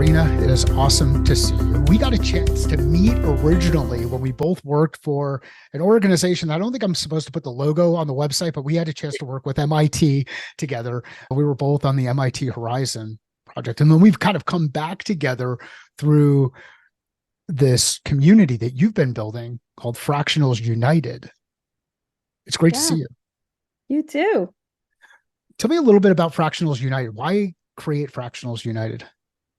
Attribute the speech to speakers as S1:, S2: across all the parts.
S1: Karina. It is awesome to see you. We got a chance to meet originally when we both worked for an organization. I don't think I'm supposed to put the logo on the website, but we had a chance to work with MIT together. We were both on the MIT Horizon project. And then we've kind of come back together through this community that you've been building called Fractionals United. It's great to see you.
S2: You too.
S1: Tell me a little bit about Fractionals United. Why create Fractionals United?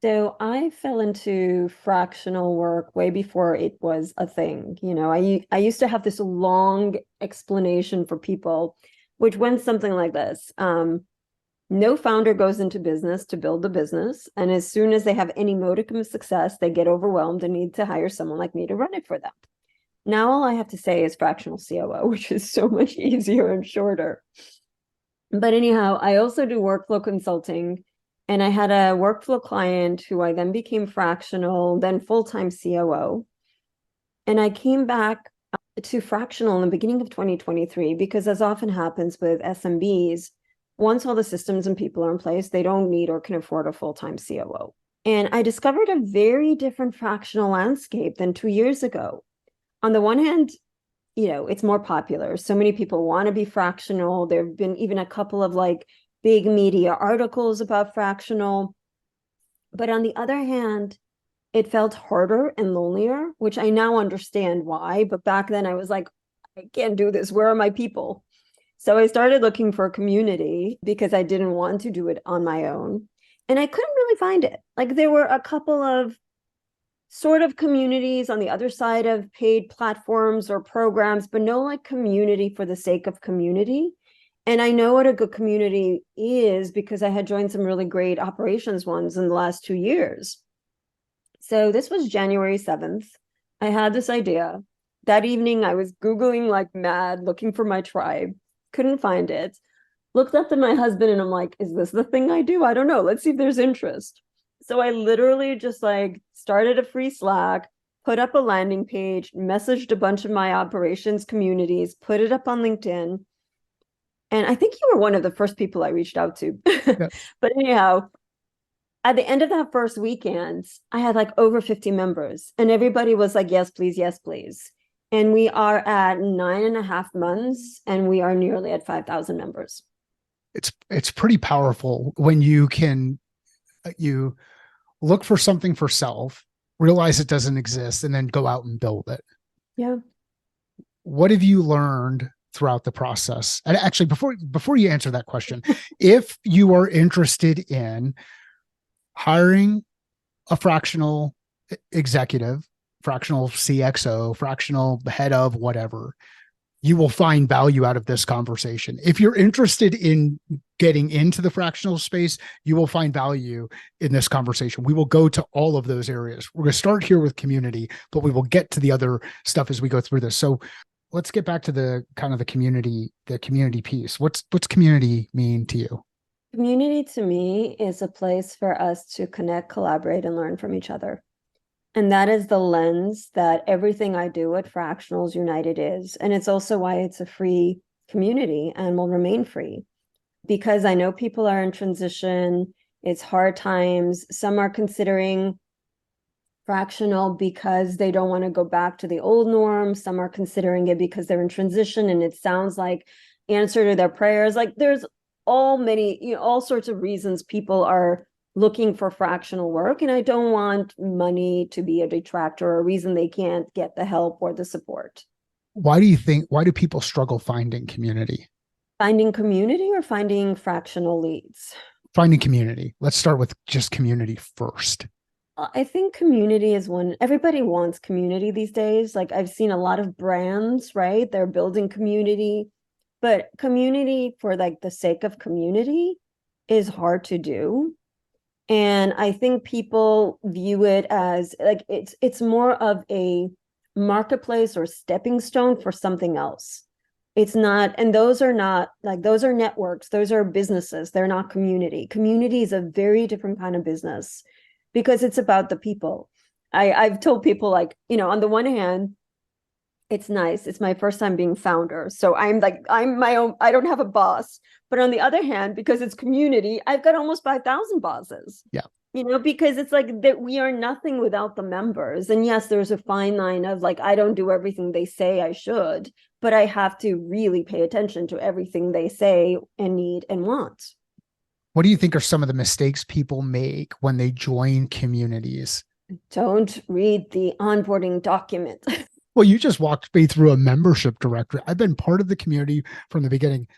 S2: So I fell into fractional work way before it was a thing. I used to have this long explanation for people, which went something like this. No founder goes into business to build a business. And as soon as they have any modicum of success, they get overwhelmed and need to hire someone like me to run it for them. Now all I have to say is fractional COO, which is so much easier and shorter. But anyhow, I also do workflow consulting. And I had a workflow client who I then became fractional, then full-time COO. And I came back to fractional in the beginning of 2023, because as often happens with SMBs, once all the systems and people are in place, they don't need or can afford a full-time COO. And I discovered a very different fractional landscape than 2 years ago. On the one hand, it's more popular. So many people want to be fractional. There have been even a couple of big media articles about fractional. But on the other hand, it felt harder and lonelier, which I now understand why. But back then I was like, I can't do this. Where are my people? So I started looking for a community because I didn't want to do it on my own. And I couldn't really find it. There were a couple of sort of communities on the other side of paid platforms or programs, but no community for the sake of community. And I know what a good community is because I had joined some really great operations ones in the last 2 years. So this was January 7th. I had this idea. That evening, I was Googling like mad, looking for my tribe. Couldn't find it. Looked up to my husband and I'm like, is this the thing I do? I don't know. Let's see if there's interest. So I literally just started a free Slack, put up a landing page, messaged a bunch of my operations communities, put it up on LinkedIn. And I think you were one of the first people I reached out to. Yeah. But anyhow, at the end of that first weekend, I had over 50 members and everybody was like, yes, please, yes, please. And we are at 9.5 months and we are nearly at 5,000 members.
S1: It's pretty powerful when you look for something for self, realize it doesn't exist, and then go out and build it.
S2: Yeah.
S1: What have you learned throughout the process? And actually, before you answer that question, if you are interested in hiring a fractional executive, fractional CXO, fractional head of whatever, you will find value out of this conversation. If you're interested in getting into the fractional space, you will find value in this conversation. We will go to all of those areas. We're going to start here with community, but we will get to the other stuff as we go through this. So let's get back to the kind of the community piece. What's community mean to you?
S2: Community to me is a place for us to connect, collaborate, and learn from each other. And that is the lens that everything I do at Fractionals United is. And it's also why it's a free community and will remain free. Because I know people are in transition, it's hard times. Some are considering fractional because they don't want to go back to the old norm. Some are considering it because they're in transition and it sounds like answer to their prayers. There's all sorts of reasons people are looking for fractional work. And I don't want money to be a detractor or a reason they can't get the help or the support.
S1: Why do people struggle finding community?
S2: Finding community or finding fractional leads?
S1: Finding community. Let's start with just community first.
S2: I think community is one. Everybody wants community these days. I've seen a lot of brands, right? They're building community, but community for the sake of community is hard to do. And I think people view it as it's more of a marketplace or stepping stone for something else. It's not, and those are not those are networks, those are businesses, they're not community. Community is a very different kind of business because it's about the people. I've told people on the one hand, it's nice. It's my first time being founder. So I'm my own, I don't have a boss. But on the other hand, because it's community, I've got almost 5,000 bosses.
S1: Yeah.
S2: because it's like that we are nothing without the members. And yes, there's a fine line of like, I don't do everything they say I should, but I have to really pay attention to everything they say and need and want.
S1: What do you think are some of the mistakes people make when they join communities?
S2: Don't read the onboarding document.
S1: Well, you just walked me through a membership directory. I've been part of the community from the beginning.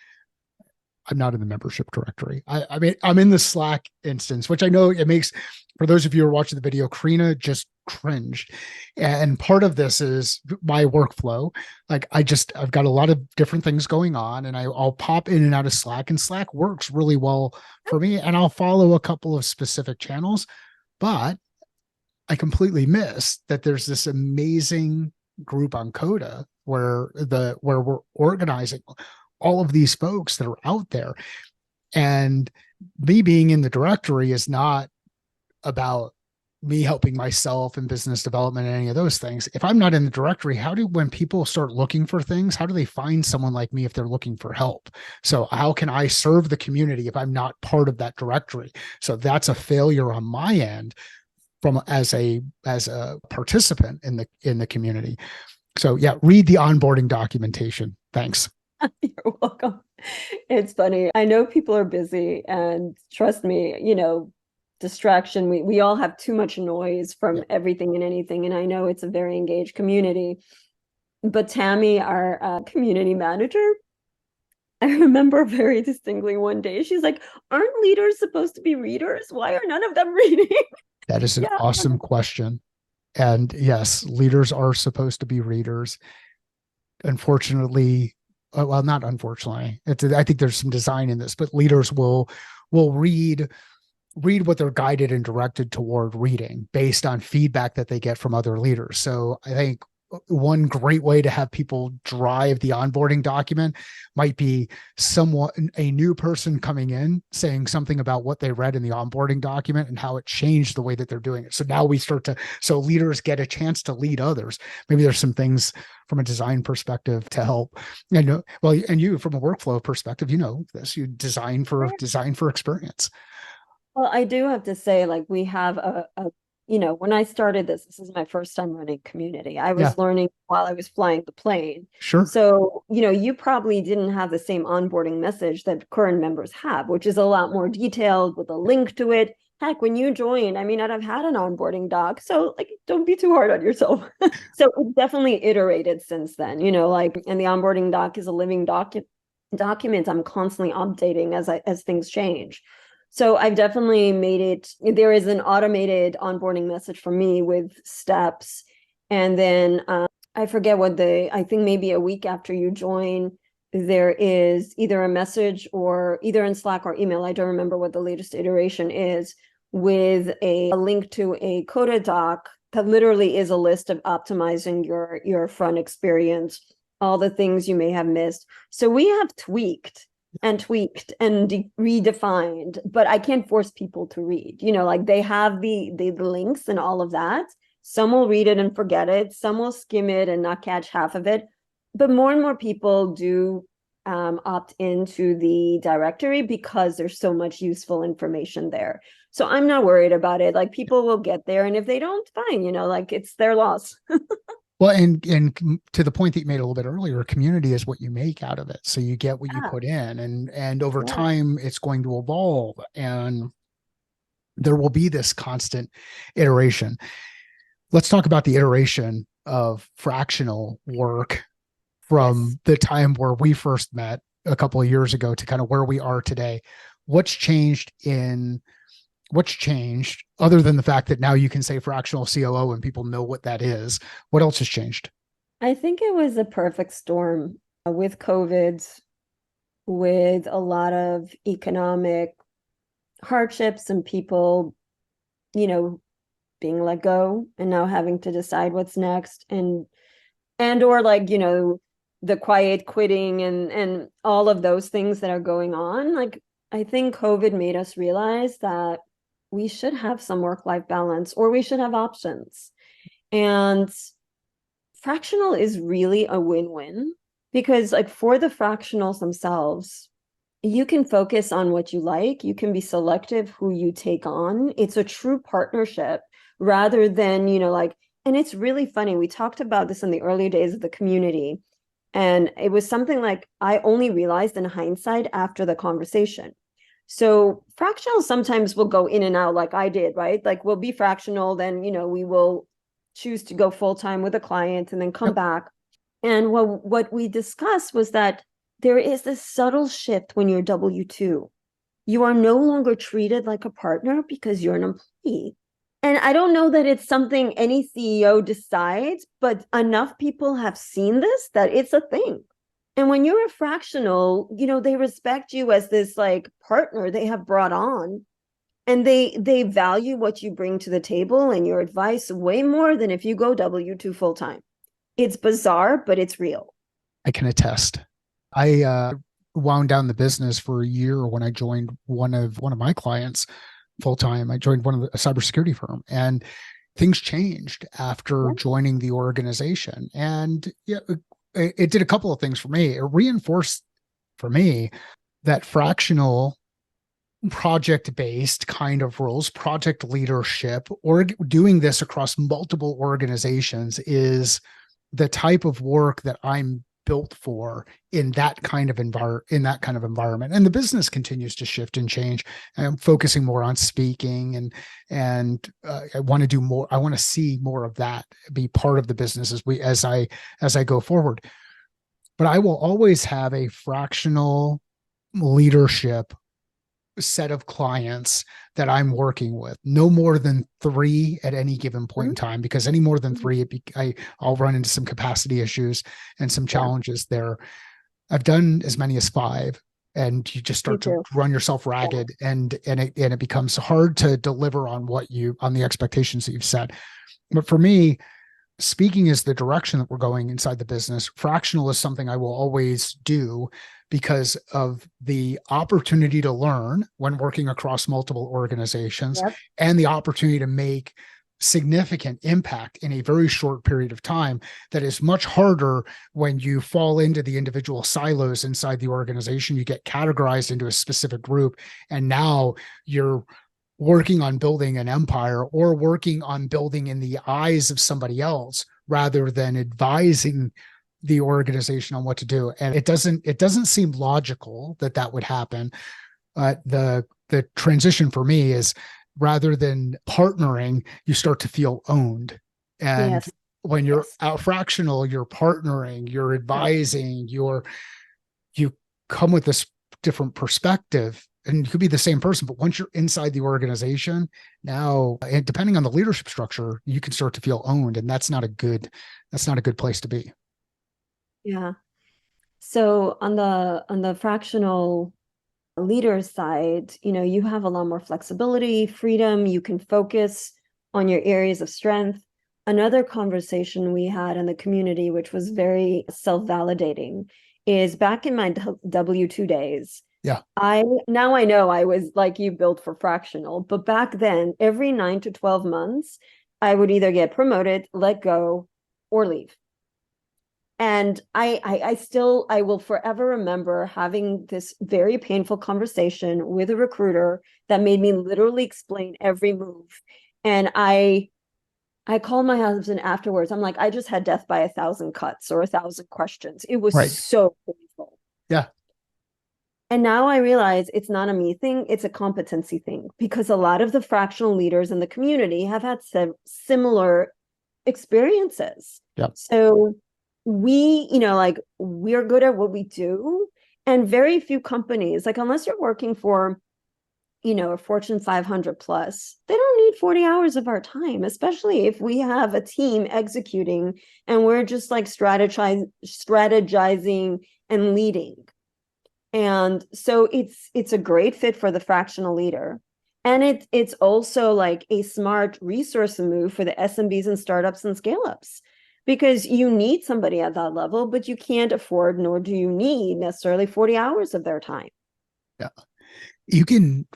S1: I'm not in the membership directory. I mean, I'm in the Slack instance, which I know it makes, for those of you who are watching the video, Karina just cringed. And part of this is my workflow. Like I've got a lot of different things going on and I'll pop in and out of Slack, and Slack works really well for me. And I'll follow a couple of specific channels, but I completely missed that there's this amazing group on Coda where we're organizing all of these folks that are out there. And me being in the directory is not about me helping myself in business development and any of those things. If I'm not in the directory, when people start looking for things, how do they find someone like me if they're looking for help? So how can I serve the community if I'm not part of that directory? So that's a failure on my end from as a participant in the community. So yeah, read the onboarding documentation. Thanks.
S2: You're welcome. It's funny. I know people are busy, and trust me, distraction. We all have too much noise from everything and anything. And I know it's a very engaged community. But Tammy, our community manager, I remember very distinctly one day, she's like, aren't leaders supposed to be readers? Why are none of them reading?
S1: That is an
S2: Yeah.
S1: awesome question. And yes, leaders are supposed to be readers. Unfortunately, well, not unfortunately, I think there's some design in this, but leaders will read what they're guided and directed toward reading based on feedback that they get from other leaders. So I think one great way to have people drive the onboarding document might be a new person coming in saying something about what they read in the onboarding document and how it changed the way that they're doing it. So now so leaders get a chance to lead others. Maybe there's some things from a design perspective to help. And you from a workflow perspective, this, you design for experience.
S2: Well, I do have to say, like, we have when I started this is my first time running community. I
S1: Yeah,
S2: was learning while I was flying the plane.
S1: sure.
S2: So, you probably didn't have the same onboarding message that current members have, which is a lot more detailed with a link to it. Heck, when you joined, I mean, I've had an onboarding doc. So, like, don't be too hard on yourself. So it's definitely iterated since then, and the onboarding doc is a living document I'm constantly updating as things change. So I've definitely made it, there is an automated onboarding message for me with steps. And then I forget I think maybe a week after you join, there is either a message or either in Slack or email. I don't remember what the latest iteration is, with a link to a Coda doc that literally is a list of optimizing your front experience, all the things you may have missed. So we have tweaked and redefined, but I can't force people to read. Like they have the links and all of that. Some will read it and forget it. Some will skim it and not catch half of it. But more and more people do opt into the directory because there's so much useful information there. So I'm not worried about it. Like people will get there, and if they don't, fine. Like it's their loss.
S1: Well, and to the point that you made a little bit earlier, community is what you make out of it. So you get what you put in, and over time, it's going to evolve, and there will be this constant iteration. Let's talk about the iteration of fractional work from the time where we first met a couple of years ago to kind of where we are today. What's changed other than the fact that now you can say fractional COO and people know what that is? What else has changed?
S2: I think it was a perfect storm with COVID, with a lot of economic hardships and people, being let go and now having to decide what's next, or like, the quiet quitting and all of those things that are going on. Like, I think COVID made us realize that we should have some work-life balance, or we should have options. And fractional is really a win-win, because like for the fractionals themselves, You can focus on what you like. You can be selective who you take on. It's a true partnership rather than, like, and it's really funny. We talked about this in the early days of the community. And it was something like I only realized in hindsight after the conversation. So fractional sometimes will go in and out like I did, right? Like we'll be fractional, then, we will choose to go full time with a client and then come
S1: Yep.
S2: back. And what we discussed was that there is this subtle shift when you're W-2. You are no longer treated like a partner because you're an employee. And I don't know that it's something any CEO decides, but enough people have seen this that it's a thing. And when you're a fractional, they respect you as this like partner they have brought on, and they value what you bring to the table and your advice way more than if you go W-2 full time. It's bizarre, but it's real.
S1: I can attest. I wound down the business for a year when I joined one of my clients full time. I joined a cybersecurity firm, and things changed after
S2: Yeah.
S1: joining the organization. And yeah, it did a couple of things for me. It reinforced for me that fractional project based kind of roles, project leadership, or doing this across multiple organizations is the type of work that I'm built for in that kind of environment. And the business continues to shift and change. I'm focusing more on speaking, and I want to do more. I want to see more of that be part of the business as I go forward. But I will always have a fractional leadership set of clients that I'm working with, no more than 3 at any given point in time, because any more than 3, I'll run into some capacity issues and some
S2: Yeah,
S1: challenges there. I've done as many as 5, and you just
S2: me
S1: start to
S2: too.
S1: run yourself ragged, and it becomes hard to deliver on the expectations that you've set. But for me, speaking is the direction that we're going inside the business. Fractional is something I will always do because of the opportunity to learn when working across multiple organizations,
S2: Yep.
S1: and the opportunity to make significant impact in a very short period of time that is much harder when you fall into the individual silos inside the organization. You get categorized into a specific group, and now you're working on building an empire or working on building in the eyes of somebody else rather than advising the organization on what to do. And it doesn't seem logical that that would happen. The transition for me is, rather than partnering, you start to feel owned. And
S2: Yes.
S1: when you're
S2: Yes.
S1: out fractional, you're partnering, you're
S2: Yeah.
S1: advising, you come with this different perspective, and you could be the same person, but once you're inside the organization now, and depending on the leadership structure, you can start to feel owned, and that's not a good place to be.
S2: Yeah. So on the fractional leader side, you have a lot more flexibility, freedom, you can focus on your areas of strength. Another conversation we had in the community, which was very self-validating, is back in my W-2 days.
S1: Yeah.
S2: I know I was like you, built for fractional, but back then, every 9 to 12 months, I would either get promoted, let go, or leave. And I will forever remember having this very painful conversation with a recruiter that made me literally explain every move. And I called my husband afterwards. I'm like, I just had death by 1,000 cuts or 1,000 questions. It was
S1: Right.
S2: so painful.
S1: Yeah.
S2: And now I realize it's not a me thing, it's a competency thing, because a lot of the fractional leaders in the community have had similar experiences.
S1: Yeah.
S2: So like we're good at what we do. And very few companies, like unless you're working for, a Fortune 500 plus, they don't need 40 hours of our time, especially if we have a team executing and we're just like strategizing and leading. And so it's a great fit for the fractional leader. And it's also like a smart resource move for the SMBs and startups and scale ups, because you need somebody at that level, but you can't afford, nor do you need necessarily 40 hours of their time.
S1: Yeah. You can,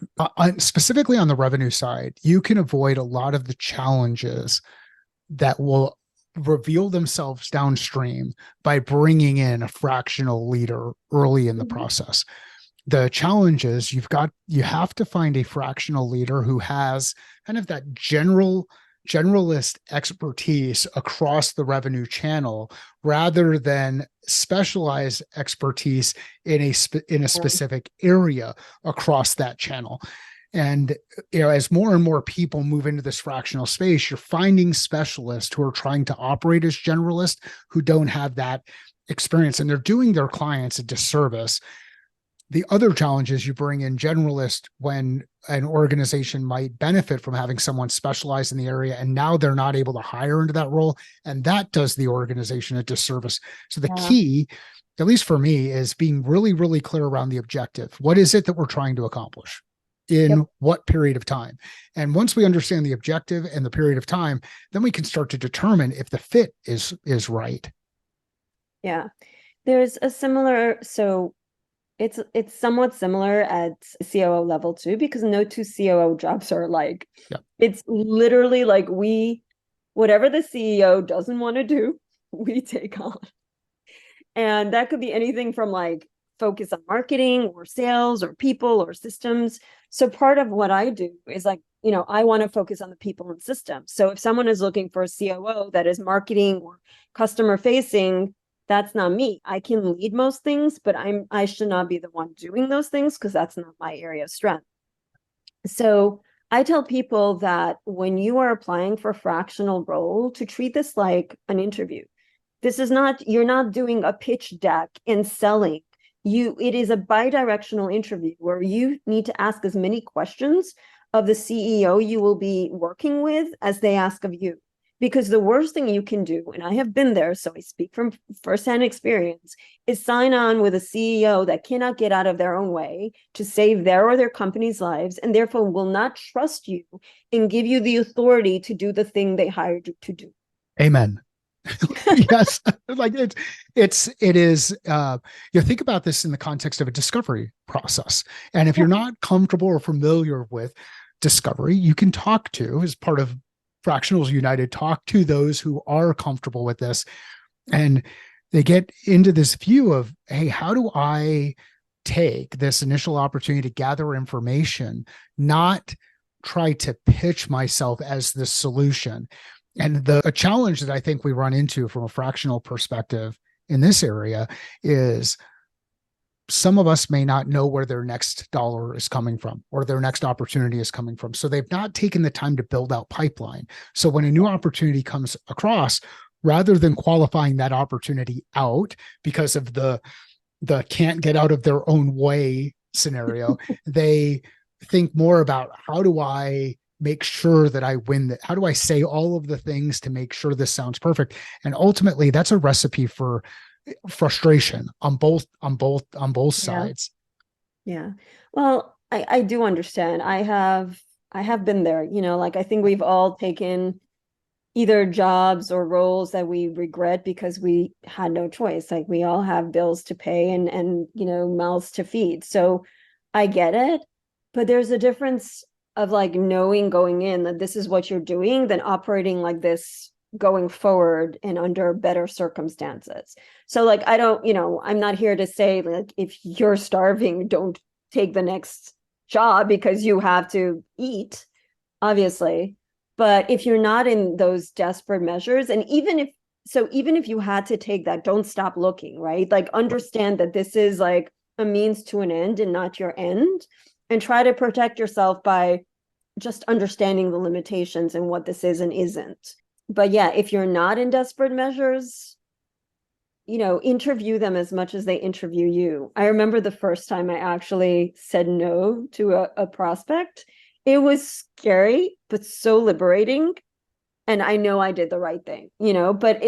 S1: specifically on the revenue side, you can avoid a lot of the challenges that will reveal themselves downstream by bringing in a fractional leader early in the
S2: Mhm.
S1: process. The challenge is you have to find a fractional leader who has kind of that generalist expertise across the revenue channel rather than specialized expertise in a specific area across that channel. And as more and more people move into this fractional space, you're finding specialists who are trying to operate as generalists who don't have that experience, and they're doing their clients a disservice. The other challenge is you bring in generalists when an organization might benefit from having someone specialized in the area, and now they're not able to hire into that role, and that does the organization a disservice. So the key, at least for me, is being really, really clear around the objective. What is it that we're trying to accomplish in what period of time? And once we understand the objective and the period of time, then we can start to determine if the fit is right.
S2: Yeah. There's a similar, so it's somewhat similar at COO level too, because no two COO jobs are alike.
S1: Yep.
S2: It's literally like whatever the CEO doesn't want to do, we take on. And that could be anything from like focus on marketing or sales or people or systems. So part of what I do is like, I want to focus on the people and systems. So if someone is looking for a COO that is marketing or customer facing, that's not me. I can lead most things, but I should not be the one doing those things because that's not my area of strength. So I tell people that when you are applying for a fractional role, to treat this like an interview. This is not, you're not doing a pitch deck and selling. It is a bi-directional interview where you need to ask as many questions of the CEO you will be working with as they ask of you. Because the worst thing you can do, and I have been there, so I speak from firsthand experience, is sign on with a CEO that cannot get out of their own way to save their or their company's lives, and therefore will not trust you and give you the authority to do the thing they hired you to do.
S1: Amen. Yes, like it is. You think about this in the context of a discovery process, and if you're not comfortable or familiar with discovery, you can talk to, as part of Fractionals United, talk to those who are comfortable with this, and they get into this view of, hey, how do I take this initial opportunity to gather information, not try to pitch myself as the solution. And a challenge that I think we run into from a fractional perspective in this area is some of us may not know where their next dollar is coming from or their next opportunity is coming from. So they've not taken the time to build out pipeline. So when a new opportunity comes across, rather than qualifying that opportunity out because of the can't get out of their own way scenario, they think more about, how do I make sure that I win that? How do I say all of the things to make sure this sounds perfect? And ultimately that's a recipe for frustration on both sides.
S2: Yeah. Well, I do understand. I have been there, like I think we've all taken either jobs or roles that we regret because we had no choice. Like we all have bills to pay and mouths to feed. So I get it, but there's a difference of like knowing going in that this is what you're doing than operating like this going forward and under better circumstances. So like I don't, I'm not here to say like if you're starving, don't take the next job because you have to eat, obviously. But if you're not in those desperate measures, and even if you had to take that, don't stop looking, right? Like understand that this is like a means to an end and not your end, and try to protect yourself by just understanding the limitations and what this is and isn't. But yeah, if you're not in desperate measures, interview them as much as they interview you. I remember the first time I actually said no to a prospect. It was scary, but so liberating. And I know I did the right thing, but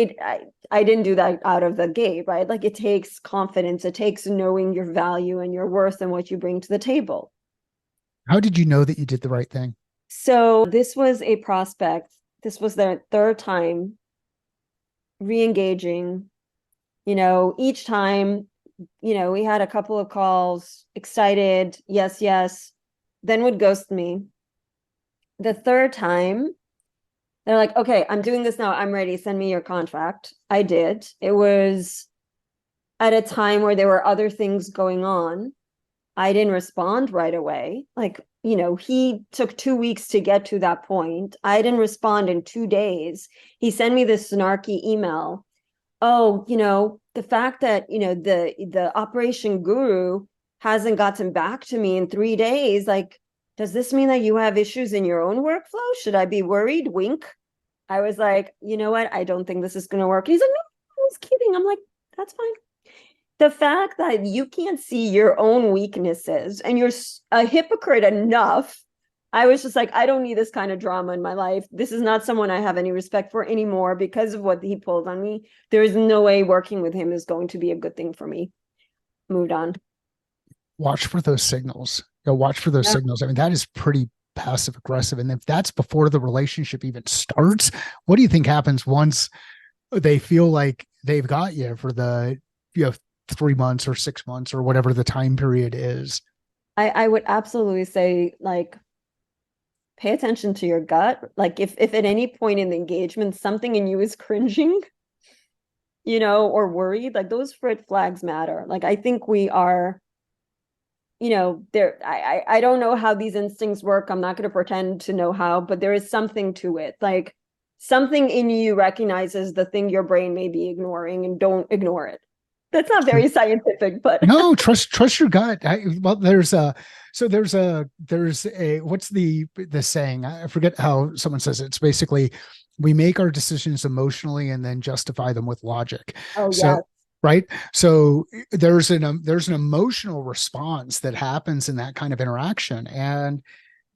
S2: I didn't do that out of the gate, right? Like it takes confidence. It takes knowing your value and your worth and what you bring to the table.
S1: How did you know that you did the right thing?
S2: So this was a prospect. This was their third time re-engaging, each time, we had a couple of calls, excited, yes, yes, then would ghost me. The third time, they're like, okay, I'm doing this now. I'm ready. Send me your contract. I did. It was at a time where there were other things going on. I didn't respond right away. Like, he took 2 weeks to get to that point. I didn't respond in 2 days. He sent me this snarky email. Oh, the fact that, the operation guru hasn't gotten back to me in 3 days, like, does this mean that you have issues in your own workflow? Should I be worried? Wink. I was like, you know what? I don't think this is going to work. He's like, no, I was kidding. I'm like, that's fine. The fact that you can't see your own weaknesses and you're a hypocrite enough, I was just like, I don't need this kind of drama in my life. This is not someone I have any respect for anymore because of what he pulled on me. There is no way working with him is going to be a good thing for me. Moved on.
S1: Watch for those signals. Watch for those
S2: Yeah.
S1: signals. I mean, that is pretty passive aggressive. And if that's before the relationship even starts, what do you think happens once they feel like they've got you for the 3 months or 6 months or whatever the time period is?
S2: I would absolutely say, like, pay attention to your gut. Like, if at any point in the engagement something in you is cringing, or worried, like, those red flags matter. Like, I think we are, there, I don't know how these instincts work. I'm not going to pretend to know how, but there is something to it. Like, something in you recognizes the thing your brain may be ignoring, and don't ignore it. That's not very scientific, but
S1: No, trust your gut. Well, there's a what's the saying? I forget how someone says it. It's basically we make our decisions emotionally and then justify them with logic.
S2: oh
S1: So
S2: yeah.
S1: right. So there's an emotional response that happens in that kind of interaction, and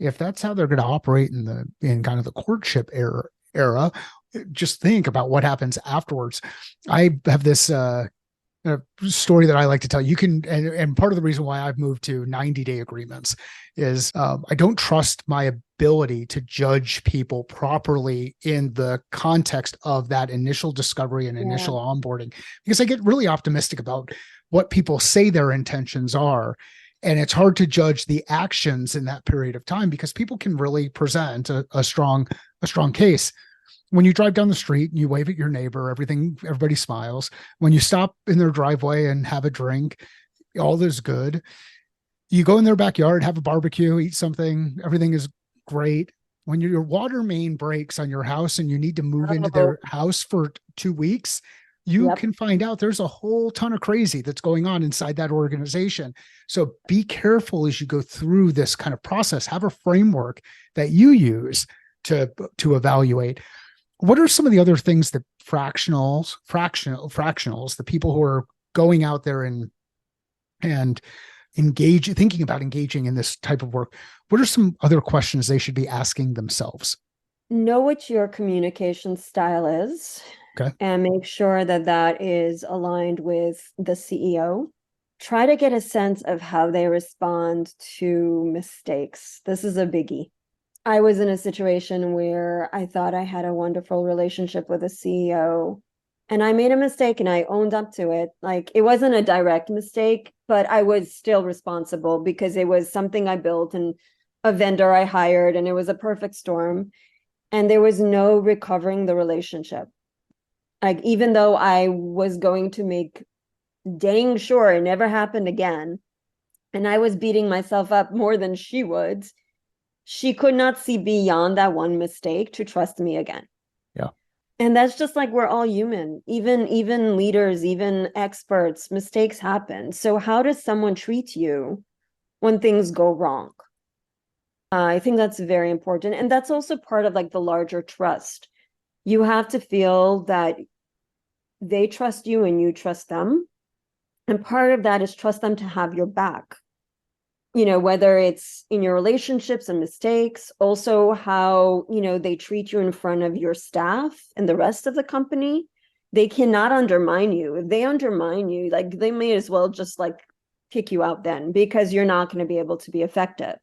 S1: if that's how they're going to operate in kind of the courtship era, just think about what happens afterwards. I have this a story that I like to tell. You can, and part of the reason why I've moved to 90-day agreements is I don't trust my ability to judge people properly in the context of that initial discovery and
S2: Yeah.
S1: initial onboarding, because I get really optimistic about what people say their intentions are. And it's hard to judge the actions in that period of time because people can really present a strong case. When you drive down the street and you wave at your neighbor, everybody smiles. When you stop in their driveway and have a drink, all is good. You go in their backyard, have a barbecue, eat something, everything is great. When your water main breaks on your house and you need to move into
S2: Oh,
S1: their house for 2 weeks, you
S2: yep.
S1: can find out there's a whole ton of crazy that's going on inside that organization. So be careful as you go through this kind of process. Have a framework that you use to evaluate. What are some of the other things that fractionals, the people who are going out there and thinking about engaging in this type of work, what are some other questions they should be asking themselves?
S2: Know what your communication style is,
S1: Okay.
S2: and make sure that that is aligned with the CEO. Try to get a sense of how they respond to mistakes. This is a biggie. I was in a situation where I thought I had a wonderful relationship with a CEO, and I made a mistake and I owned up to it. Like, it wasn't a direct mistake, but I was still responsible because it was something I built and a vendor I hired, and it was a perfect storm. And there was no recovering the relationship. Like, even though I was going to make dang sure it never happened again, and I was beating myself up more than she would, she could not see beyond that one mistake to trust me again.
S1: Yeah.
S2: And that's just like, we're all human. Even leaders, even experts, mistakes happen. So how does someone treat you when things go wrong? I think that's very important. And that's also part of, like, the larger trust. You have to feel that they trust you and you trust them. And part of that is trust them to have your back. Whether it's in your relationships and mistakes, also how, they treat you in front of your staff and the rest of the company. They cannot undermine you. If they undermine you, like, they may as well just, like, kick you out then, because you're not going to be able to be effective.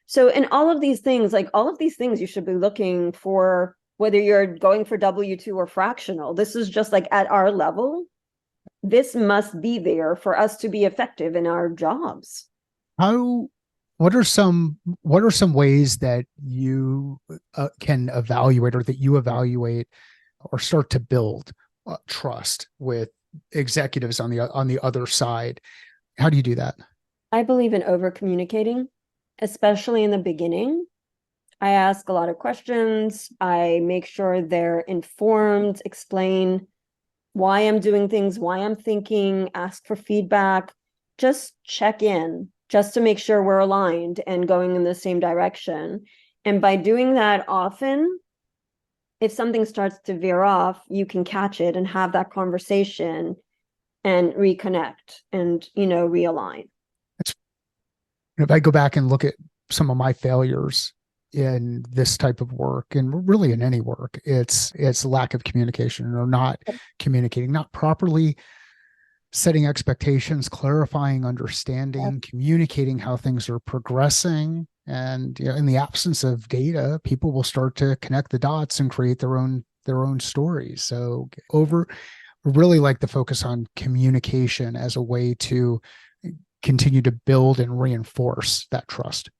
S2: So in all of these things, you should be looking for, whether you're going for W-2 or fractional. This is just like, at our level, this must be there for us to be effective in our jobs.
S1: How, what are some ways that you can evaluate or that you evaluate or start to build trust with executives on the other side? How do you do that?
S2: I believe in over communicating, especially in the beginning. I ask a lot of questions. I make sure they're informed, explain why I'm doing things, why I'm thinking, ask for feedback, just check in just to make sure we're aligned and going in the same direction. And by doing that often, if something starts to veer off, you can catch it and have that conversation and reconnect and, realign.
S1: It's, if I go back and look at some of my failures in this type of work and really in any work, it's lack of communication or not communicating, not properly setting expectations, clarifying, understanding, communicating how things are progressing. And in the absence of data, people will start to connect the dots and create their own stories. So really like the focus on communication as a way to continue to build and reinforce that trust.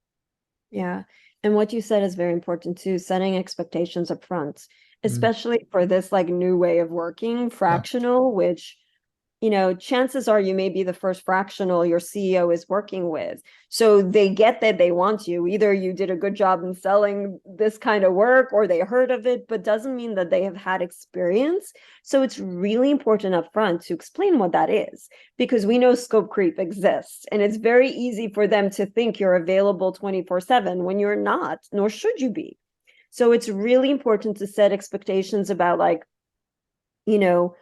S2: Yeah. And what you said is very important too, setting expectations up front,
S1: Mm,
S2: especially for this like new way of working,
S1: yeah.
S2: fractional, which chances are you may be the first fractional your CEO is working with. So they get that they want you. Either you did a good job in selling this kind of work or they heard of it, but doesn't mean that they have had experience. So it's really important up front to explain what that is, because we know scope creep exists and it's very easy for them to think you're available 24/7 when you're not, nor should you be. So it's really important to set expectations about like, you know,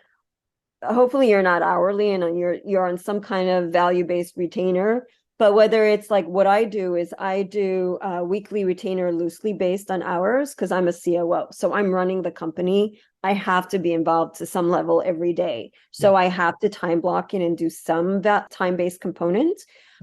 S2: hopefully you're not hourly and you're on some kind of value-based retainer, but whether it's like what I do is I do a weekly retainer loosely based on hours because I'm a COO, so I'm running the company. I have to be involved to some level every day,
S1: Yeah.
S2: so I have to time block in and do some that time-based component.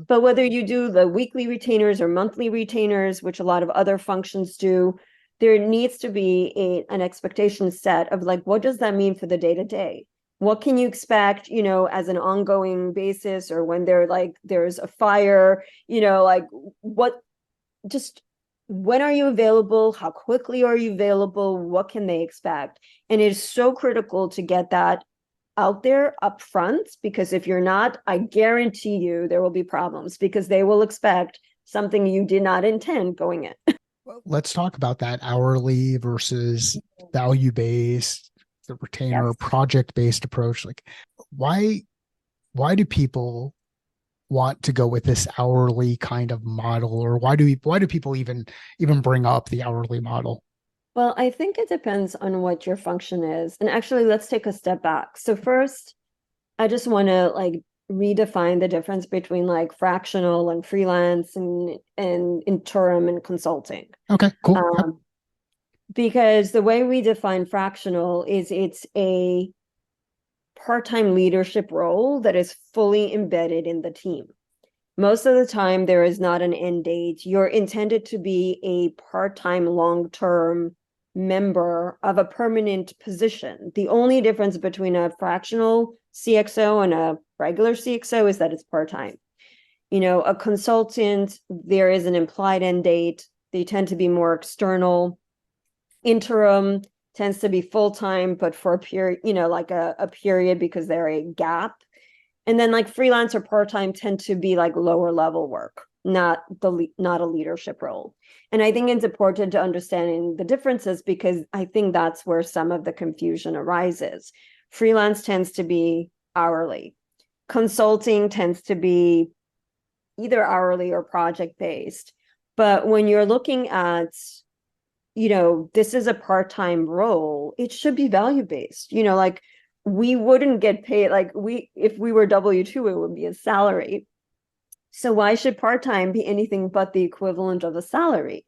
S2: But whether you do the weekly retainers or monthly retainers, which a lot of other functions do, there needs to be an expectation set of like, what does that mean for the day-to-day? What can you expect, as an ongoing basis, or when there's a fire, like what, just when are you available? How quickly are you available? What can they expect? And it is so critical to get that out there up front, because if you're not, I guarantee you there will be problems because they will expect something you did not intend going in.
S1: Let's talk about that hourly versus value based, the retainer
S2: Yes.
S1: project based approach. Like why why do people want to go with this hourly kind of model, or why do people even bring up the hourly model?
S2: Well, I think it depends on what your function is. And actually, let's take a step back. So first, I just want to like redefine the difference between like fractional and freelance and interim and consulting.
S1: Okay, cool. Yep.
S2: Um, because the way we define fractional is it's a part-time leadership role that is fully embedded in the team. Most of the time, there is not an end date. You're intended to be a part-time, long-term member of a permanent position. The only difference between a fractional CXO and a regular CXO is that it's part-time. A consultant, there is an implied end date. They tend to be more external. Interim tends to be full-time, but for a period, like a period because they're a gap. And then like freelance or part-time tend to be like lower level work, not a leadership role. And I think it's important to understanding the differences because I think that's where some of the confusion arises. Freelance tends to be hourly. Consulting tends to be either hourly or project based. But when you're looking at, this is a part-time role, it should be value based. Like we wouldn't get paid like if we were W-2, it would be a salary. So why should part-time be anything but the equivalent of a salary?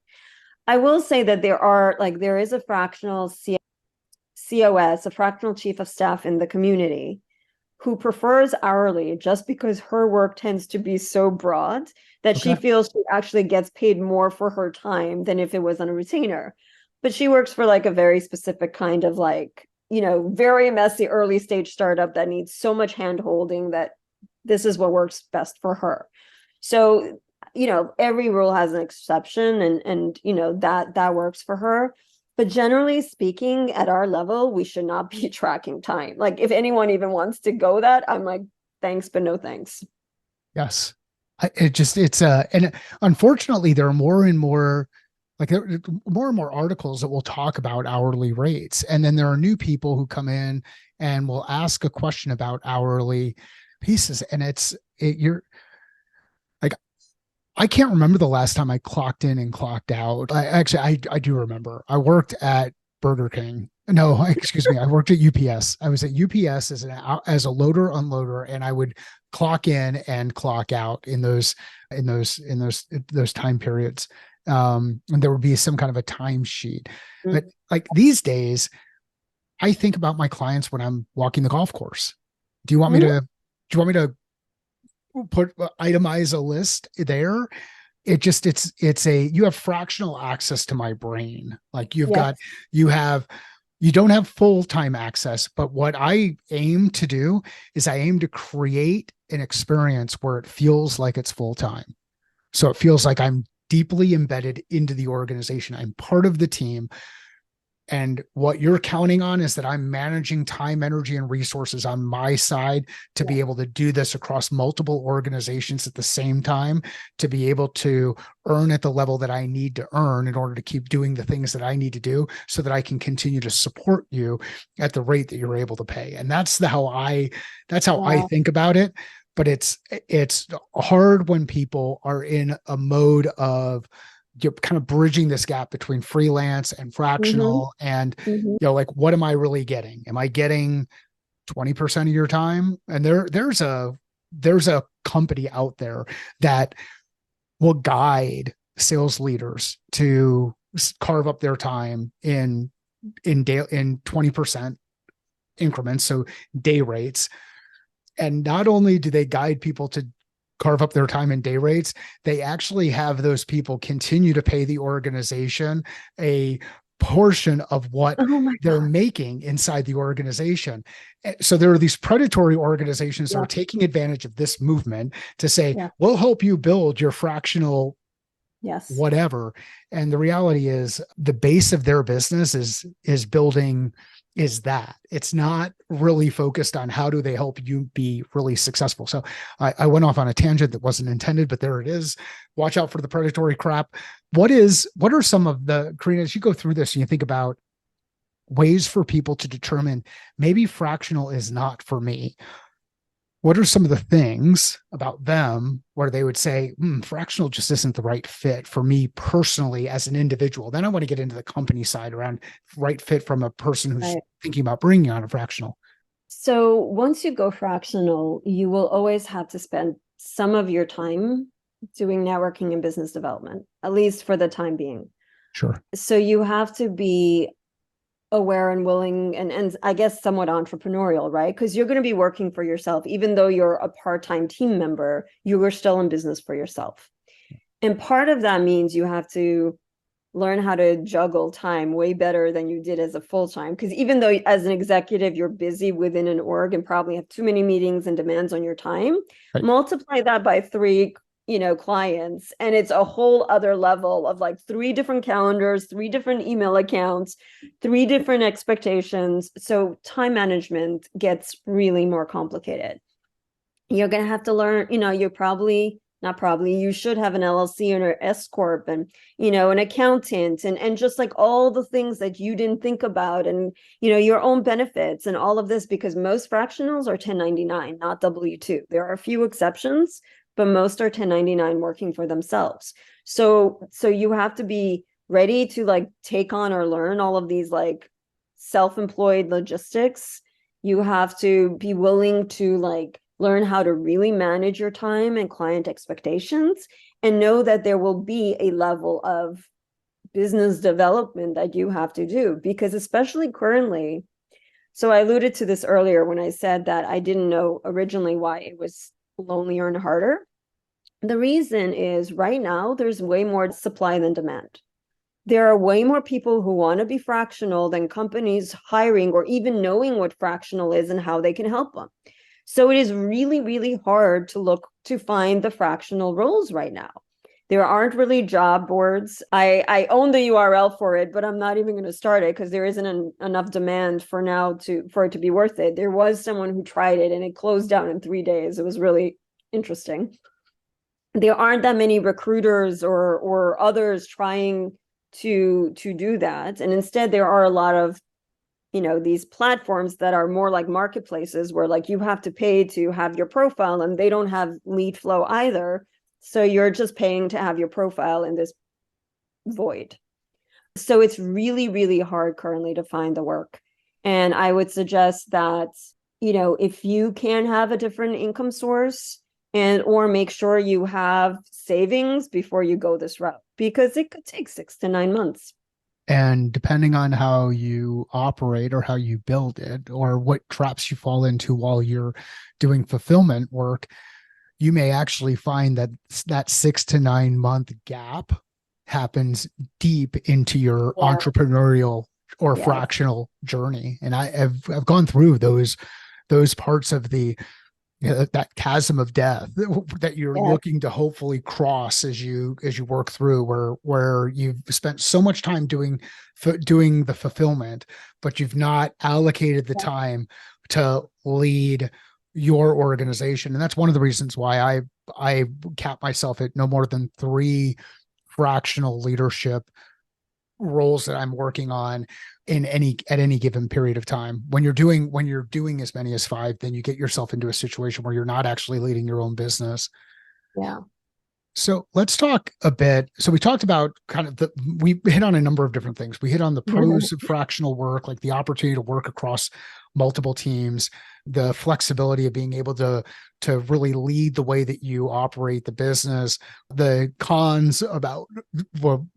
S2: I will say that there is a fractional COS, a fractional chief of staff in the community who prefers hourly just because her work tends to be so broad that she
S1: Okay.
S2: feels she actually gets paid more for her time than if it was on a retainer. But she works for like a very specific kind of like, very messy early stage startup that needs so much hand holding that this is what works best for her. So, every rule has an exception and that works for her. But generally speaking, at our level, we should not be tracking time. Like if anyone even wants to go that, I'm like, thanks, but no thanks.
S1: Yes. And unfortunately, there are more and more, like there are more and more articles that will talk about hourly rates. And then there are new people who come in and will ask a question about hourly pieces. And you're like, I can't remember the last time I clocked in and clocked out. I do remember. I worked at Burger King. No, excuse me. I worked at UPS. I was at UPS as a loader unloader, and I would clock in and clock out in those time periods. And there would be some kind of a time sheet. But
S2: Mm.
S1: like these days, I think about my clients when I'm walking the golf course. Do you want me
S2: Mhm.
S1: to? Do you want me to put itemize a list there? It's a you have fractional access to my brain. Like
S2: Yes.
S1: you have you don't have full-time access, but what I aim to do is I aim to create an experience where it feels like it's full-time. So it feels like I'm deeply embedded into the organization. I'm part of the team. And what you're counting on is that I'm managing time, energy, and resources on my side to
S2: Yeah.
S1: be able to do this across multiple organizations at the same time, to be able to earn at the level that I need to earn in order to keep doing the things that I need to do so that I can continue to support you at the rate that you're able to pay. And that's how I
S2: Wow.
S1: think about it. But it's hard when people are in a mode of you're kind of bridging this gap between freelance and
S2: Hmm.
S1: fractional, and
S2: Hmm.
S1: like, what am I really getting? Am I getting 20% of your time? And there's a company out there that will guide sales leaders to carve up their time in 20% increments, so day rates. And not only do they guide people to carve up their time and day rates, they actually have those people continue to pay the organization a portion of what
S2: Oh my
S1: they're
S2: God.
S1: making inside the organization. So there are these predatory organizations that are
S2: Yeah.
S1: taking advantage of this movement to say,
S2: Yeah.
S1: we'll help you build your fractional
S2: Yes.
S1: whatever. And the reality is the base of their business is building is that it's not really focused on how do they help you be really successful. So I went off on a tangent that wasn't intended, but there it is. Watch out for the predatory crap. What are some of the, Karina, as you go through this and you think about ways for people to determine maybe fractional is not for me, what are some of the things about them where they would say, fractional just isn't the right fit for me personally as an individual? Then I want to get into the company side around right fit from a person who's
S2: Right.
S1: thinking about bringing on a fractional.
S2: So once you go fractional, you will always have to spend some of your time doing networking and business development, at least for the time being.
S1: Sure.
S2: So you have to be aware and willing and I guess somewhat entrepreneurial, right? Because you're going to be working for yourself. Even though you're a part-time team member, you are still in business for yourself. And part of that means you have to learn how to juggle time way better than you did as a full-time. Because even though as an executive, you're busy within an org and probably have too many meetings and demands on your time,
S1: Right.
S2: multiply that by three, clients, and it's a whole other level of like three different calendars, three different email accounts, three different expectations. So time management gets really more complicated. You're going to have to learn, you're probably not probably, you should have an LLC and an S corp and an accountant and just like all the things that you didn't think about, and your own benefits and all of this, because most fractionals are 1099, not W2. There are a few exceptions, but most are 1099 working for themselves. So you have to be ready to like take on or learn all of these like self-employed logistics. You have to be willing to like learn how to really manage your time and client expectations, and know that there will be a level of business development that you have to do, because especially currently, so I alluded to this earlier when I said that I didn't know originally why it was lonelier and harder. The reason is right now there's way more supply than demand. There are way more people who want to be fractional than companies hiring or even knowing what fractional is and how they can help them. So it is really, really hard to find the fractional roles right now. There aren't really job boards. I own the URL for it, but I'm not even going to start it because there isn't enough demand for now for it to be worth it. There was someone who tried it and it closed down in 3 days. It was really interesting. there aren't that many recruiters or others trying to do that. And instead there are a lot of, these platforms that are more like marketplaces where like you have to pay to have your profile, and they don't have lead flow either. So you're just paying to have your profile in this void. So it's really, really hard currently to find the work. And I would suggest that, if you can have a different income source, and or make sure you have savings before you go this route, because it could take 6 to 9 months.
S1: And depending on how you operate or how you build it or what traps you fall into while you're doing fulfillment work, you may actually find that that 6 to 9 month gap happens deep into your
S2: Yeah.
S1: entrepreneurial or
S2: Yeah.
S1: fractional journey. And I've gone through those parts of the, that chasm of death that you're
S2: Yeah.
S1: looking to hopefully cross as you work through, where you've spent so much time doing the fulfillment, but you've not allocated the time to lead your organization. And that's one of the reasons why I cap myself at no more than 3 fractional leadership roles that I'm working on at any given period of time. When you're doing as many as 5, then you get yourself into a situation where you're not actually leading your own business.
S2: Yeah.
S1: So let's talk a bit. So we talked about we hit on a number of different things. We hit on the pros of fractional work, like the opportunity to work across multiple teams, the flexibility of being able to really lead the way that you operate the business, the cons about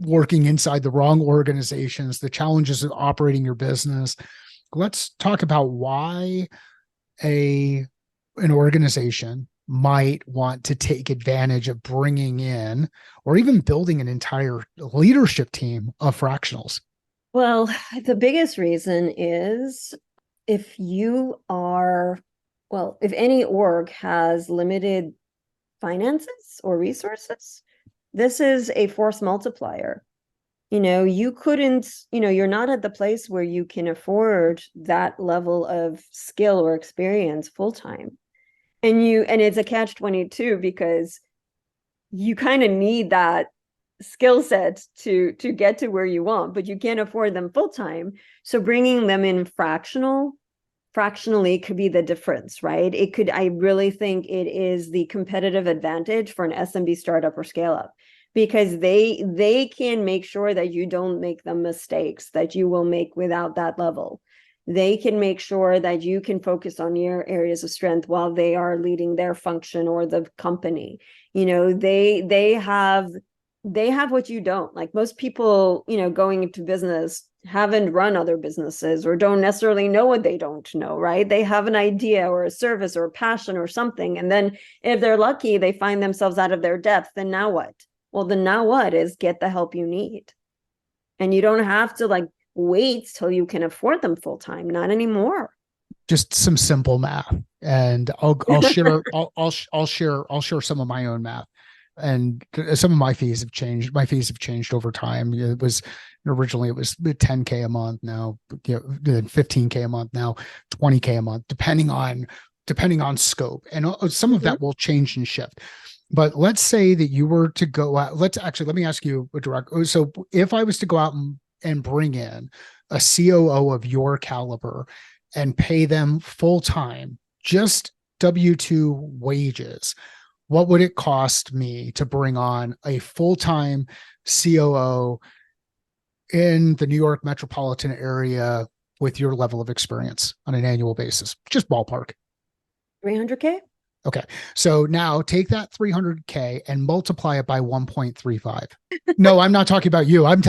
S1: working inside the wrong organizations, the challenges of operating your business. Let's talk about why a an organization might want to take advantage of bringing in or even building an entire leadership team of fractionals.
S2: Well, the biggest reason is, if you are, well, if any org has limited finances or resources, this is a force multiplier. You couldn't, you're not at the place where you can afford that level of skill or experience full time. And it's a catch 22, because you kind of need that skill set to get to where you want, but you can't afford them full time. So bringing them in fractionally could be the difference, right? I really think it is the competitive advantage for an SMB startup or scale up, because they can make sure that you don't make the mistakes that you will make without that level. They can make sure that you can focus on your areas of strength while they are leading their function or the company. They have what you don't. Like most people, going into business haven't run other businesses or don't necessarily know what they don't know, right? They have an idea or a service or a passion or something. And then if they're lucky, they find themselves out of their depth. Then now what? Well, the now what is get the help you need. And you don't have to like wait till you can afford them full time. Not anymore.
S1: Just some simple math, and I'll share some of my own math. And some of my fees have changed. My fees have changed over time. It was originally it was 10K a month. Now, 15K a month. Now 20K a month, depending on scope. And some of
S2: Mhm.
S1: that will change and shift. But let's say that you were to go out. Let me ask you a direct. So if I was to go out and bring in a COO of your caliber and pay them full time, just W-2 wages, what would it cost me to bring on a full-time COO in the New York metropolitan area with your level of experience on an annual basis? Just ballpark.
S2: 300K.
S1: Okay. So now take that 300K and multiply it by 1.35. No, I'm not talking about you. I'm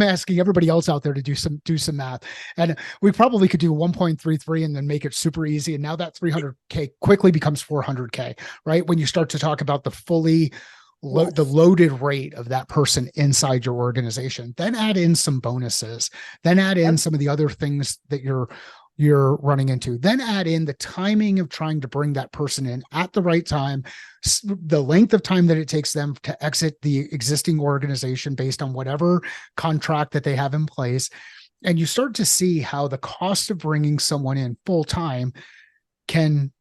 S1: asking everybody else out there to do some math. And we probably could do 1.33 and then make it super easy. And now that 300K quickly becomes 400K, right? When you start to talk about the
S2: Yes.
S1: loaded rate of that person inside your organization, then add in some bonuses, then add in
S2: Yep.
S1: some of the other things that you're running into, then add in the timing of trying to bring that person in at the right time, the length of time that it takes them to exit the existing organization based on whatever contract that they have in place. And you start to see how the cost of bringing someone in full time can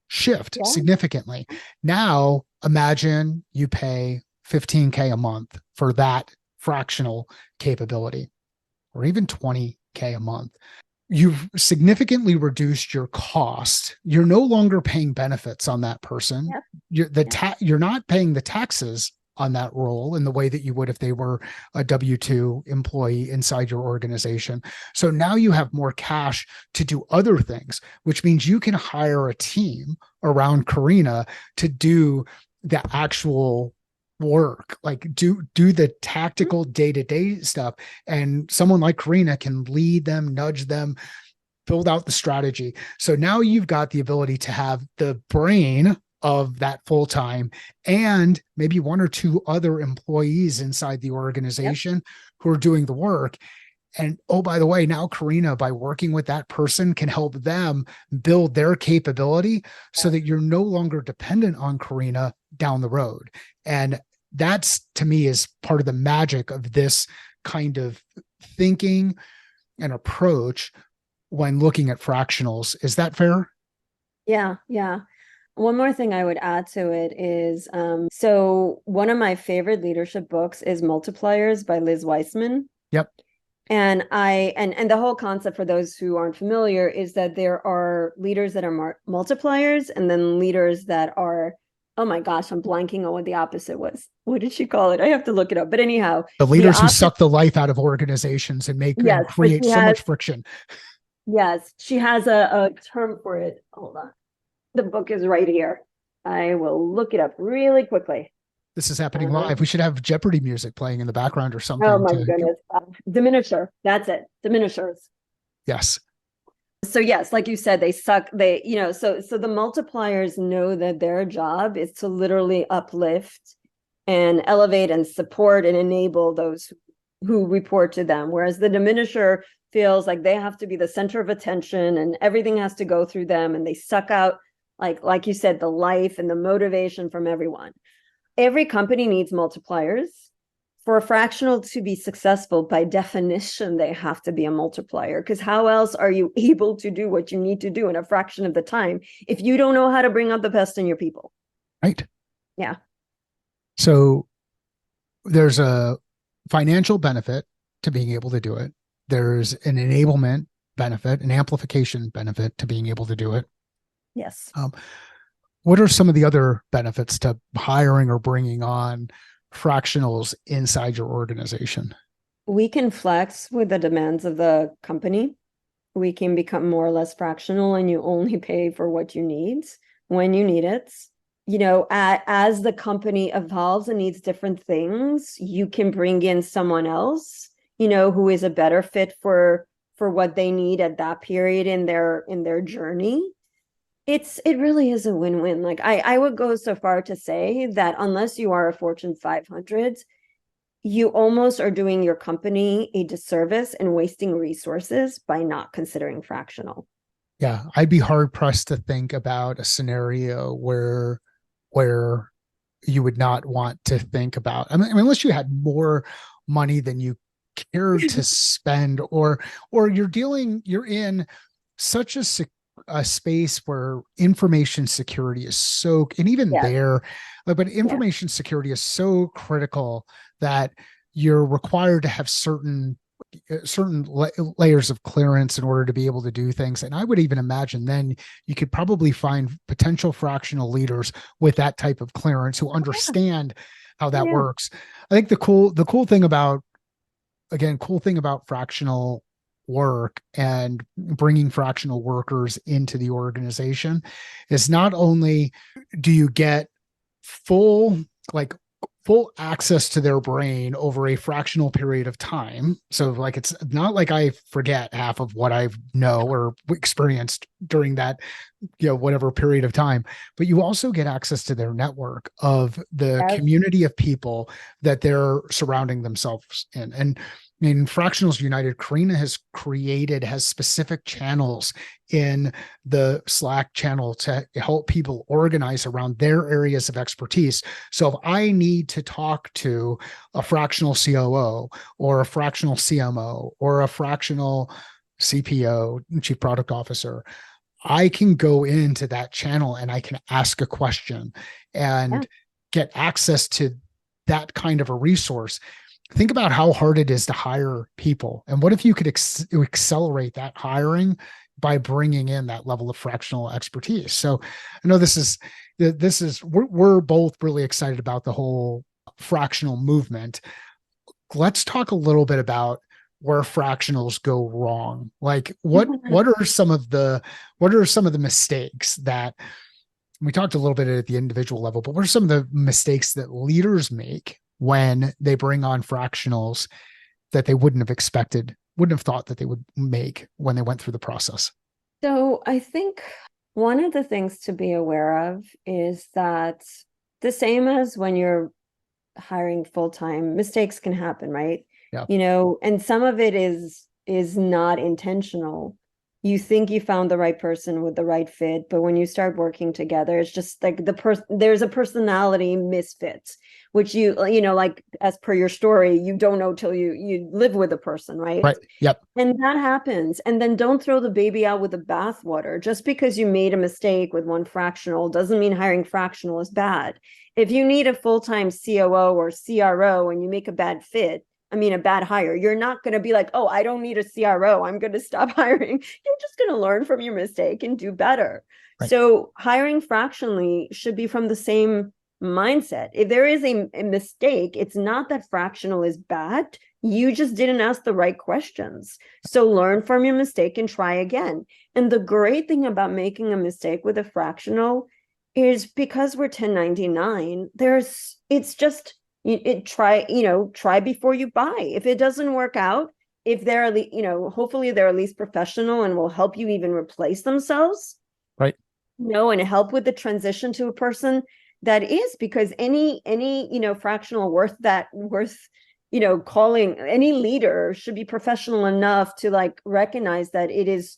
S1: shift
S2: Yeah.
S1: significantly. Now imagine you pay 15K a month for that fractional capability, or even 20K a month. You've significantly reduced your cost. You're no longer paying benefits on that person.
S2: Yep. Yep.
S1: You're not paying the taxes on that role in the way that you would if they were a W-2 employee inside your organization. So now you have more cash to do other things, which means you can hire a team around Karina to do the actual work, like do the tactical day-to-day stuff, and someone like Karina can lead them, nudge them, build out the strategy. So now you've got the ability to have the brain of that full-time and maybe one or two other employees inside the organization
S2: Yep.
S1: who are doing the work. And oh, by the way, now Karina, by working with that person, can help them build their capability so that you're no longer dependent on Karina down the road. And that's, to me, is part of the magic of this kind of thinking and approach when looking at fractionals. Is that fair?
S2: Yeah, yeah. One more thing I would add to it is so one of my favorite leadership books is Multipliers by Liz Weissman.
S1: Yep.
S2: And the whole concept, for those who aren't familiar, is that there are leaders that are multipliers, and then leaders that are, oh my gosh, I'm blanking on what the opposite was. What did she call it? I have to look it up. But anyhow,
S1: The
S2: the
S1: leaders who
S2: opposite,
S1: suck the life out of organizations and make and
S2: yes, but
S1: create
S2: she
S1: so
S2: has,
S1: much friction.
S2: yes, she has a term for it. Hold on. The book is right here. I will look it up really quickly.
S1: This is happening live. We should have Jeopardy music playing in the background or
S2: Oh
S1: something
S2: my
S1: to,
S2: goodness. Diminisher. That's it. Diminishers.
S1: yes.
S2: So yes, like you said, they suck. They, so the multipliers know that their job is to literally uplift and elevate and support and enable those who report to them. Whereas the diminisher feels like they have to be the center of attention and everything has to go through them, and they suck out, like you said, the life and the motivation from everyone. Every company needs multipliers. For a fractional to be successful, by definition, they have to be a multiplier, because how else are you able to do what you need to do in a fraction of the time if you don't know how to bring out the best in your people?
S1: Right.
S2: Yeah.
S1: So there's a financial benefit to being able to do it. There's an enablement benefit, an amplification benefit to being able to do it.
S2: Yes.
S1: What are some of the other benefits to hiring or bringing on fractionals inside your organization?
S2: We can flex with the demands of the company. We can become more or less fractional, and you only pay for what you need when you need it. As the company evolves and needs different things, you can bring in someone else, who is a better fit for what they need at that period in their journey. It really is a win-win. Like I would go so far to say that unless you are a Fortune 500, you almost are doing your company a disservice and wasting resources by not considering fractional.
S1: Yeah, I'd be hard pressed to think about a scenario where you would not want to think about. I mean, unless you had more money than you cared to spend, or you're in such a space where information security is so, and even
S2: Yes.
S1: there, but
S2: Yeah.
S1: information security is so critical that you're required to have certain layers of clearance in order to be able to do things. And I would even imagine then you could probably find potential fractional leaders with that type of clearance who
S2: Yeah.
S1: understand how that
S2: Yeah.
S1: works. I think the cool thing about, again, cool thing about fractional work and bringing fractional workers into the organization is not only do you get full like full access to their brain over a fractional period of time. So like it's not like I forget half of what I know or experienced during that, whatever period of time, but you also get access to their network of the
S2: Yes.
S1: community of people that they're surrounding themselves in. And in Fractionals United, Karina has specific channels in the Slack channel to help people organize around their areas of expertise. So if I need to talk to a fractional COO or a fractional CMO or a fractional CPO, Chief Product Officer, I can go into that channel and I can ask a question.
S2: Yeah.
S1: And get access to that kind of a resource, think about how hard it is to hire people. And what if you could accelerate that hiring by bringing in that level of fractional expertise? So I know we're both really excited about the whole fractional movement. Let's talk a little bit about where fractionals go wrong. Like what are some of the mistakes that we talked a little bit at the individual level, but what are some of the mistakes that leaders make when they bring on fractionals that they wouldn't have thought that they would make when they went through the process?
S2: So I think one of the things to be aware of is that the same as when you're hiring full-time, mistakes can happen, right?
S1: Yeah.
S2: And some of it is not intentional. You think you found the right person with the right fit, but when you start working together, it's just like there's a personality misfit, which like as per your story, you don't know till you live with a person, right?
S1: Right. Yep.
S2: And that happens. And then don't throw the baby out with the bathwater. Just because you made a mistake with one fractional doesn't mean hiring fractional is bad. If you need a full-time COO or CRO and you make a bad hire, you're not going to be like, oh, I don't need a CRO, I'm going to stop hiring. You're just going to learn from your mistake and do better.
S1: Right.
S2: So hiring fractionally should be from the same mindset. If there is a mistake, it's not that fractional is bad. You just didn't ask the right questions. So learn from your mistake and try again. And the great thing about making a mistake with a fractional is because we're 1099, try before you buy. If it doesn't work out, if they're, hopefully they're at least professional and will help you even replace themselves.
S1: Right.
S2: And help with the transition to a person that is, because any fractional worth calling, any leader should be professional enough to like recognize that it is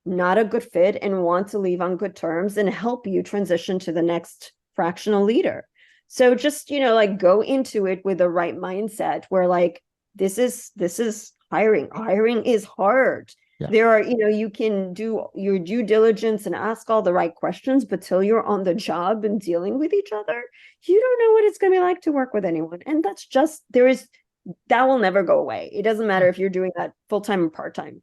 S2: not a good fit and want to leave on good terms and help you transition to the next fractional leader. So just, go into it with the right mindset where like, this is hiring. Hiring is hard. Yeah. There are, you can do your due diligence and ask all the right questions, but till you're on the job and dealing with each other, you don't know what it's going to be like to work with anyone. And that will never go away. It doesn't matter if you're doing that full-time or part-time.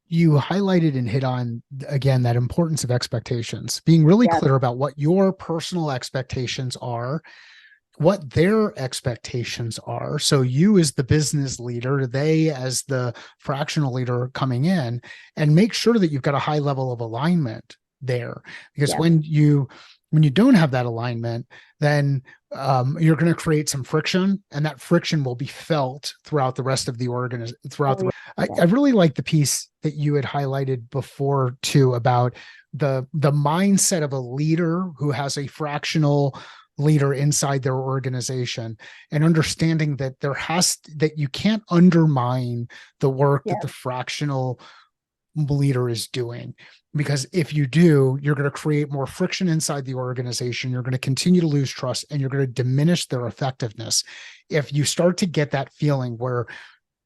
S1: You highlighted and hit on again that importance of expectations, being really clear about what your personal expectations are, what their expectations are. So you as the business leader, they as the fractional leader coming in, and make sure that you've got a high level of alignment there. Because when you don't have that alignment, then you're going to create some friction, and that friction will be felt throughout the rest of the organization. I really like the piece that you had highlighted before too about the mindset of a leader who has a fractional leader inside their organization, and understanding that that you can't undermine the work that the fractional leader is doing, because if you do, you're going to create more friction inside the organization. You're going to continue to lose trust, and you're going to diminish their effectiveness. If you start to get that feeling where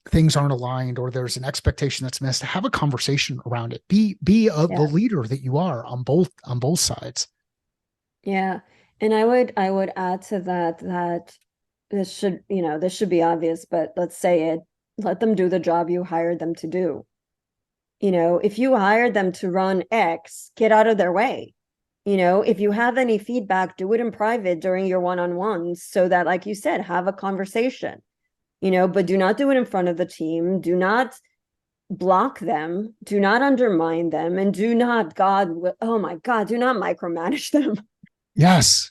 S1: things aren't aligned or there's an expectation that's missed, have a conversation around it. Be the leader that you are on both sides.
S2: Yeah. And I would add to that this should be obvious, but let's say it, let them do the job you hired them to do. If you hired them to run X, get out of their way. If you have any feedback, do it in private during your one-on-ones so that, like you said, have a conversation, but do not do it in front of the team. Do not block them. Do not undermine them. And do not, oh my God, do not micromanage them.
S1: Yes.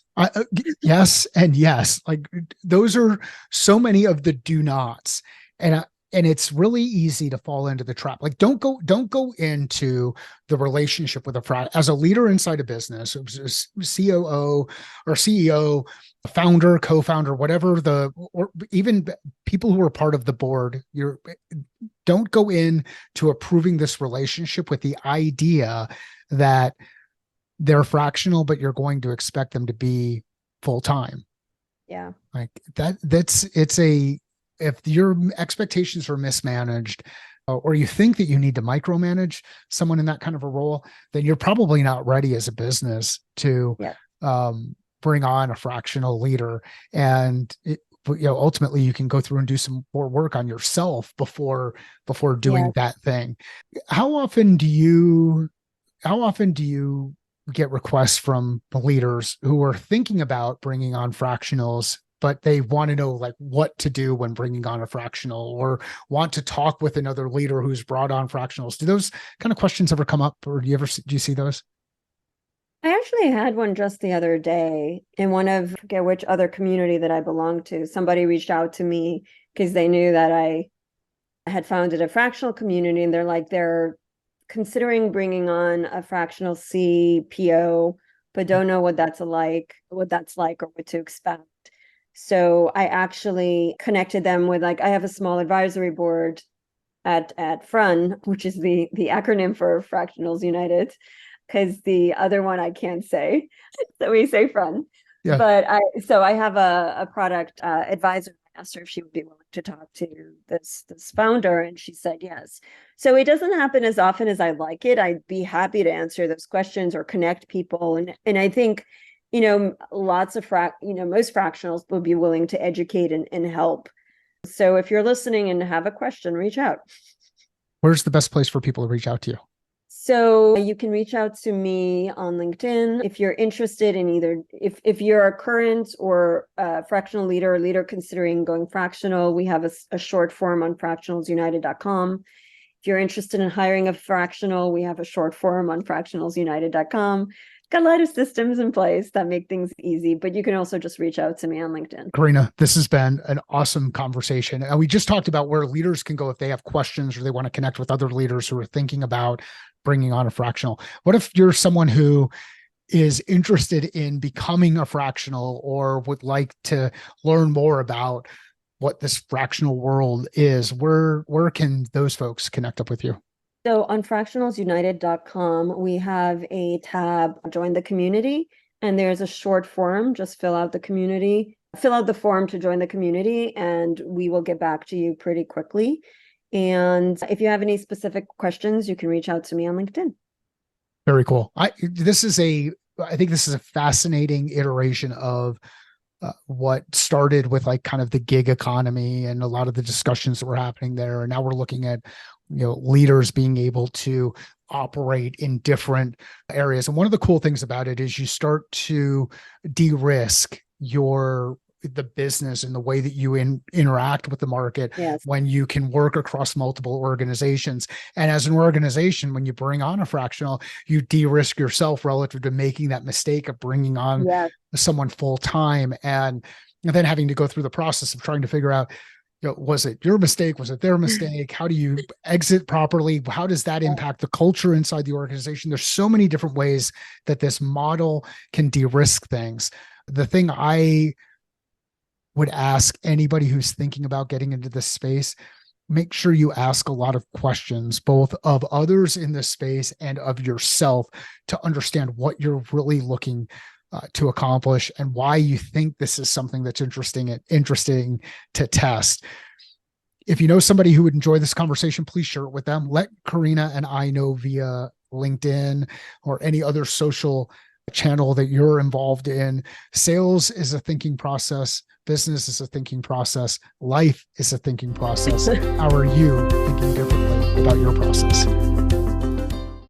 S1: Yes. And yes. Like those are so many of the do nots. And it's really easy to fall into the trap. Like don't go into the relationship with as a leader inside a business, COO or CEO, founder, co-founder, whatever or even people who are part of the board. Don't go in to approving this relationship with the idea that they're fractional, but you're going to expect them to be full time.
S2: Yeah.
S1: Like if your expectations are mismanaged, or you think that you need to micromanage someone in that kind of a role, then you're probably not ready as a business to bring on a fractional leader, and ultimately you can go through and do some more work on yourself before doing
S2: Yeah.
S1: that thing. How often do you how often do you get requests from the leaders who are thinking about bringing on fractionals, but they want to know like what to do when bringing on a fractional, or want to talk with another leader who's brought on fractionals? Do those kind of questions ever come up, or do you see those?
S2: I actually had one just the other day in one of, I forget which other community that I belong to. Somebody reached out to me because they knew that I had founded a fractional community, and they're considering bringing on a fractional CPO, but don't know what that's like or what to expect. So I actually connected them with, like, I have a small advisory board at FRUN, which is the acronym for Fractionals United, because the other one I can't say. So we say FRUN.
S1: Yeah,
S2: But I have a product advisor. I asked her if she would be willing to talk to this founder, and she said yes. So it doesn't happen as often as I'd like it. I'd be happy to answer those questions or connect people. And I think, lots of most fractionals will be willing to educate and help. So if you're listening and have a question, reach out.
S1: where's the best place for people to reach out to you?
S2: So you can reach out to me on LinkedIn if you're interested in either, if you're a current or a fractional leader or leader considering going fractional, we have a short form on fractionalsunited.com. If you're interested in hiring a fractional, we have a short form on fractionalsunited.com. Got a lot of systems in place that make things easy, but you can also just reach out to me on LinkedIn.
S1: Karina, this has been an awesome conversation. And we just talked about where leaders can go if they have questions or they want to connect with other leaders who are thinking about bringing on a fractional. What if you're someone who is interested in becoming a fractional or would like to learn more about what this fractional world is? Where can those folks connect up with you?
S2: So on fractionalsunited.com, we have a tab, Join the Community, and there's a short form. Just fill out the form to join the community, and we will get back to you pretty quickly. And if you have any specific questions, you can reach out to me on LinkedIn.
S1: Very cool. I think this is a fascinating iteration of what started with like kind of the gig economy and a lot of the discussions that were happening there. And now we're looking at, leaders being able to operate in different areas. And one of the cool things about it is you start to de-risk the business and the way that you interact with the market.
S2: Yes.
S1: When you can work across multiple organizations. And as an organization, when you bring on a fractional, you de-risk yourself relative to making that mistake of bringing on
S2: Yes.
S1: someone full time, and then having to go through the process of trying to figure out, was it your mistake? Was it their mistake? How do you exit properly? How does that impact the culture inside the organization? There's so many different ways that this model can de-risk things. The thing I would ask anybody who's thinking about getting into this space, make sure you ask a lot of questions, both of others in this space and of yourself, to understand what you're really looking to accomplish and why you think this is something that's interesting to test. If you know somebody who would enjoy this conversation, please share it with them. Let Karina and I know via LinkedIn or any other social channel that you're involved in. Sales is a thinking process. Business is a thinking process. Life is a thinking process. How are you thinking differently about your process?